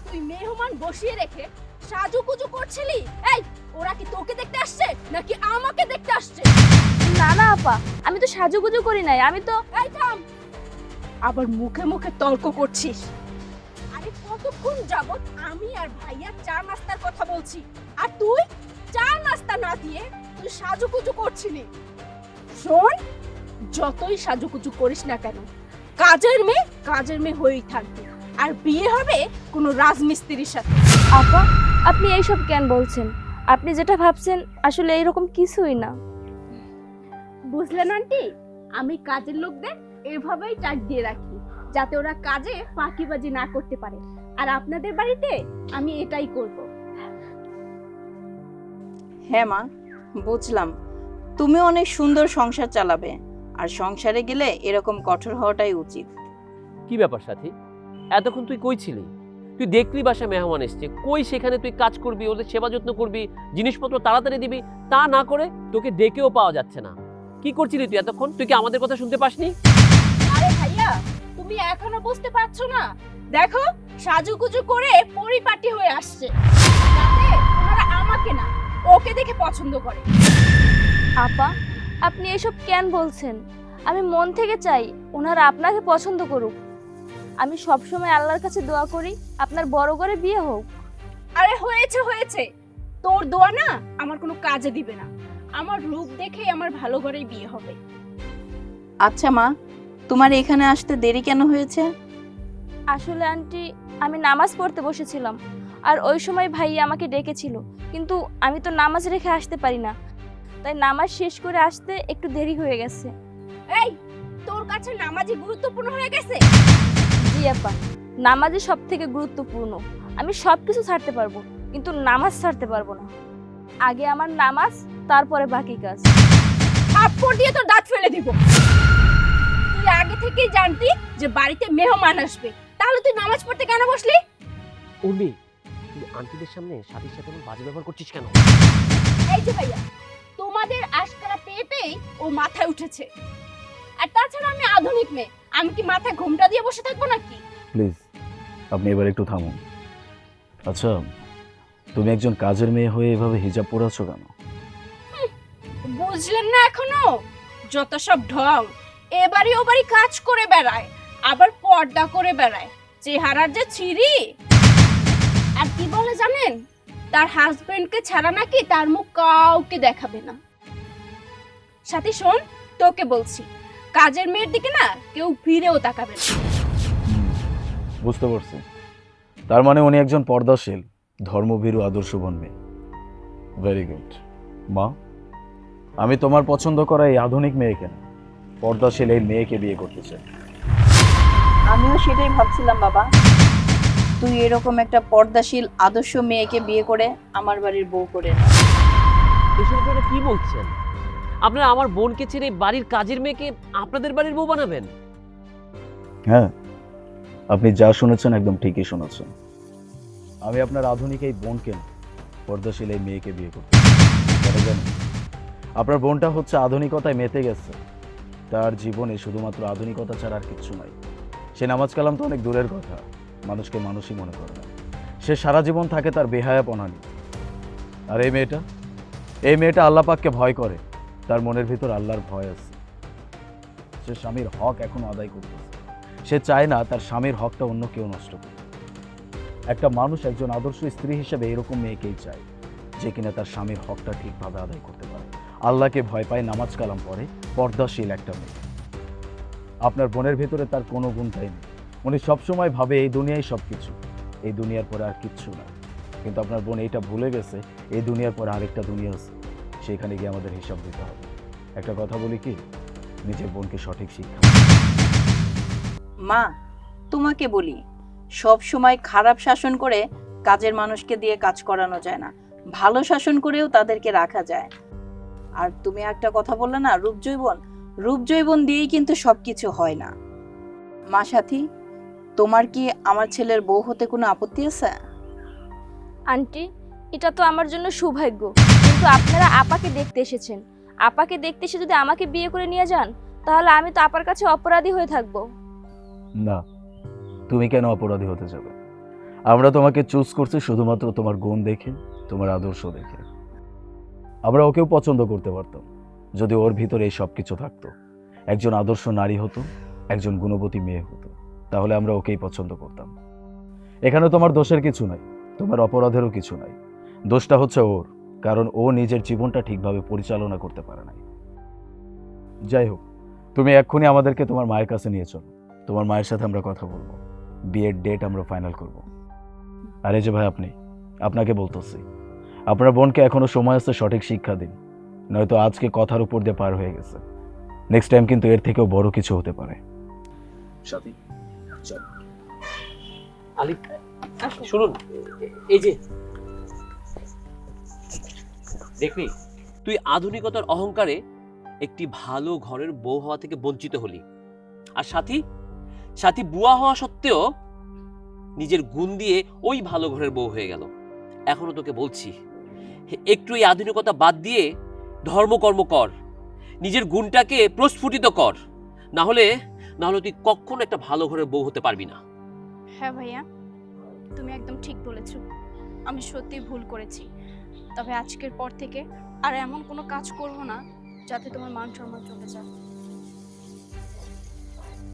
তুই মেহমান বসিয়ে রেখে সাজুগুজু করছিলি? এই, ওরা কি তোকে দেখতে আসছে নাকি আমাকে দেখতে আসছে? না না আপা, আমি তো সাজুগুজু করি নাই, আমি তো। এই থাম, আবার মুখে মুখে তর্ক করছিস। আরে কতক্ষণ যাবত আমি আর ভাইয়া চা নাস্তার কথা বলছি, আর তুই চা নাস্তা না দিয়ে তুই সাজুগুজু করছিলি। শোন, যতই সাজুগুজু করিস না কেন, কাজের মেয়ে হয়েই থাকবে। আর বিয়ে হবে কোনো রাজমিস্ত্রির সাথে। আপা, আপনি এইসব কেন বলছেন? আপনি যেটা ভাবছেন আসলে এইরকম কিছুই না। বুঝলেন আন্টি, আমি কাজের লোকদের এভাবেই টাক দিয়ে রাখি, যাতে ওরা কাজে ফাঁকিবাজি না করতে পারে। আর আপনাদের বাড়িতে আমি এটাই করব। হ্যাঁ মা, বুঝলাম। তুমি অনেক সুন্দর সংসার চালাবে, আর সংসারে গেলে এরকম কঠোর হওয়াটাই উচিত। কি ব্যাপার সাথী, এতক্ষণ তুই কই ছিলি? তুই দেখলি বাসায় মেহমান এসছে, কই সেখানে তুই কাজ করবি, ওদের সেবা যত্ন করবি, জিনিসপত্র তাড়াতাড়ি দিবি, তা না করে তোকে ডেকেও পাওয়া যাচ্ছে না। কি করছিলি তুই এতক্ষণ? তুই কি আমাদের কথা শুনতে পাসনি? আরে ভাইয়া, তুমি এখনো বুঝতে পারছো না? দেখো, সাজুগুজু করে পরিপাটি হয়ে আসছে, যাতে ওনারা আমাকে না, ওকে দেখে পছন্দ করে। আপা, আপনি এসব কেন বলছেন? আমি মন থেকে চাই ওনারা আপনাকে পছন্দ করুক। আমি সবসময় আল্লাহর কাছে দোয়া করি আপনার বড় করে বিয়ে হোক। আরে হয়েছে, তোর দোয়া না আমার কোনো কাজে দিবে না। আমার রূপ দেখেই আমার ভালো ঘরেই বিয়ে হবে। আচ্ছা মা, তোমার এখানে আসতে দেরি কেন হয়েছে? আসলে আন্টি, আমি নামাজ পড়তে বসেছিলাম, আর ওই সময় ভাইয়া আমাকে ডেকেছিল, কিন্তু আমি তো নামাজ রেখে আসতে পারি না, তাই নামাজ শেষ করে আসতে একটু দেরি হয়ে গেছে। এই, তোর কাছে নামাজই গুরুত্বপূর্ণ হয়ে গেছে? জি আপা, নামাজই সব থেকে গুরুত্বপূর্ণ। আমি সব কিছু ছাড়তে পারবো, কিন্তু নামাজ ছাড়তে পারবো না। আগে আমার নামাজ, তারপরে বাকি কাজ। থাপ্পড় দিয়ে তোর দাঁত ফেলে দিব। তুই আগে থেকেই জানতি যে বাড়িতে মেহমান আসবে, তাহলে তুই নামাজ পড়তে কেন বসলি? উর্মি, তুই আন্টিদের সামনে সাথীর সাথে এমন বাজে ব্যবহার করছিস কেন? এই যে ভাইয়া, তোমাদের আশকারা পেয়ে পেয়ে ও মাথায় উঠেছে। আর তাছাড়া আমি আধুনিক মেয়ে, আমি কি মাথায় ঘোমটা দিয়ে বসে থাকবো নাকি? প্লিজ, আপনি এবার একটু থামুন। আচ্ছা, তুমি একজন কাজের মেয়ে হয়ে এভাবে হিজাব পরে আছো কেন? বুঝলেন না এখনো? যত সব ঢং, এবারই ওবারই কাজ করে বেড়ায়, আবার পর্দা করে বেড়ায়, চেহারার যে ছিরি। আর কি বলে জানেন, তার হাজবেন্ডকে ছাড়া নাকি তার মুখ কাউকে দেখাবে না। সাথী শোন, তোকে বলছি, কাজের মেয়ের দিকে না কেউ ফিরেও তাকাবে না। বুঝতে পারছি। তার মানে উনি একজন পর্দাশীল, ধর্মভীরু, আদর্শবান মেয়ে। Very good. মা, আমি তোমার পছন্দ করা এই আধুনিক মেয়েকে না, পর্দাশীল এই মেয়েকে বিয়ে করতে চাই। আমিও সেটাই ভাবছিলাম বাবা, তুই এরকম একটা পর্দাশীল আদর্শ মেয়েকে বিয়ে করে আমার বাড়ির বউ করে নে। এসব আপনারা কি বলছেন? আপনারা আমার বোনকে ছেড়ে বাড়ির কাজের মেয়েকে আপনাদের বাড়ির বউ বানাবেন? হ্যাঁ, আপনি যা শুনেছেন একদম ঠিকই শুনেছেন। আমি আপনার আধুনিক এই বোনকে না, পর্দাশীল এই মেয়েকে বিয়ে করতে চাই। আপনার বোনটা হচ্ছে আধুনিকতায় মেতে গেছে, তার জীবনে শুধুমাত্র আধুনিকতা ছাড়া আর কিচ্ছু নাই। সে নামাজ কালাম তো অনেক দূরের কথা, মানুষকে মানুষই মনে করে না। সে সারা জীবন থাকে তার বেহায়াপনা নিয়ে। আর এই মেয়েটা আল্লাহ পাককে ভয় করে, তার মনের ভিতর আল্লাহর ভয় আছে। সে স্বামীর হক এখনো আদায় করতেছে। সে চায় না তার স্বামীর হকটা অন্য কেউ নষ্ট করবে। একটা মানুষ একজন আদর্শ স্ত্রী হিসেবে এরকম মেয়েকেই চায়, যে কিনা তার স্বামীর হকটা ঠিকভাবে আদায় করতে পারে, আল্লাহকে ভয় পায়, নামাজ কালাম পড়ে, পর্দাশীল একটা মেয়ে। আপনার বোনের ভিতরে তার কোনো গুণটাই নেই। উনি সবসময় ভাবে এই দুনিয়াই সব কিছু, এই দুনিয়ার পরে আর কিচ্ছু না। কিন্তু আপনার বোন এইটা ভুলে গেছে, এই দুনিয়ার পরে আরেকটা দুনিয়া আছে, সেখানে গিয়ে আমাদের হিসাব দিতে হবে। একটা কথা বলি কি, নিজের বোনকে সঠিক শিক্ষা। মা, তোমাকে বলি, সব সময় খারাপ শাসন করে কাজের মানুষকে দিয়ে কাজ করানো যায় না, ভালো শাসন করেও তাদেরকে রাখা যায়। আর তুমি একটা কথা বললে না, রূপ জৈবন দিয়েই কিন্তু সবকিছু হয় না। মা সাথী, তোমার কি আমার ছেলের বউ হতে কোনো আপত্তি আছে? আন্টি, এটা তো আমার জন্য সৌভাগ্য, কিন্তু আপনারা আপাকে দেখতে এসেছেন। আপাকে দেখতে এসে যদি আমাকে বিয়ে করে নিয়ে যান, তাহলে আমি তো আপার কাছে অপরাধী হয়ে থাকবো। না, তুমি কেন অপরাধী হতে যাবে? আমরা তোমাকে চুজ করছি শুধুমাত্র তোমার গুণ দেখে, তোমার আদর্শ দেখে। আমরা ওকেও পছন্দ করতে পারতাম যদি ওর ভিতরে এই সব কিছু থাকতো। একজন আদর্শ নারী হতো, একজন গুণবতী মেয়ে হতো, তাহলে আমরা ওকেই পছন্দ করতাম। এখানে তোমার দোষের কিছু নাই, তোমার অপরাধেরও কিছু নাই। দোষটা হচ্ছে ওর, কারণ ও নিজের জীবনটা ঠিকভাবে পরিচালনা করতে পারে নাই। যাই হোক, তুমি এক্ষুনি আমাদেরকে তোমার মায়ের কাছে নিয়ে চলো। তোমার মায়ের সাথে আমরা কথা বলবো, বিয়ের ডেট আমরা ফাইনাল করব। আর এই যে ভাই, আপনাকে বলতেছি, আপনার বোনকে এখনো সময় আছে, সঠিক শিক্ষা দিন, নয়তো আজকে কথার উপর দিয়ে পার হয়ে গেছে। নেক্সট টাইম কিন্তু এর থেকেও বড় কিছু হতে পারে। সাথী, চল। আলিফ, শুনুন, এই যে দেখবি, তুই আধুনিকতার অহংকারে একটি ভালো ঘরের বউ হওয়া থেকে বঞ্চিত হলি, আর সাথী বুয়া হওয়া সত্ত্বেও নিজের গুণ দিয়ে ওই ভালো ঘরের বউ হয়ে গেল। এখনো তোকে বলছি, একটু এই আধুনিকতা বাদ দিয়ে ধর্মকর্ম কর, নিজের গুণটাকে প্রস্ফুটিত কর, না হলে তুই কখনো একটা ভালো ঘরের বউ হতে পারবি না। হ্যাঁ ভাইয়া, তুমি একদম ঠিক বলেছো। আমি সত্যি ভুল করেছি। তবে আজকের পর থেকে আর এমন কোনো কাজ করব না যাতে তোমার মান সম্মান চলে যায়।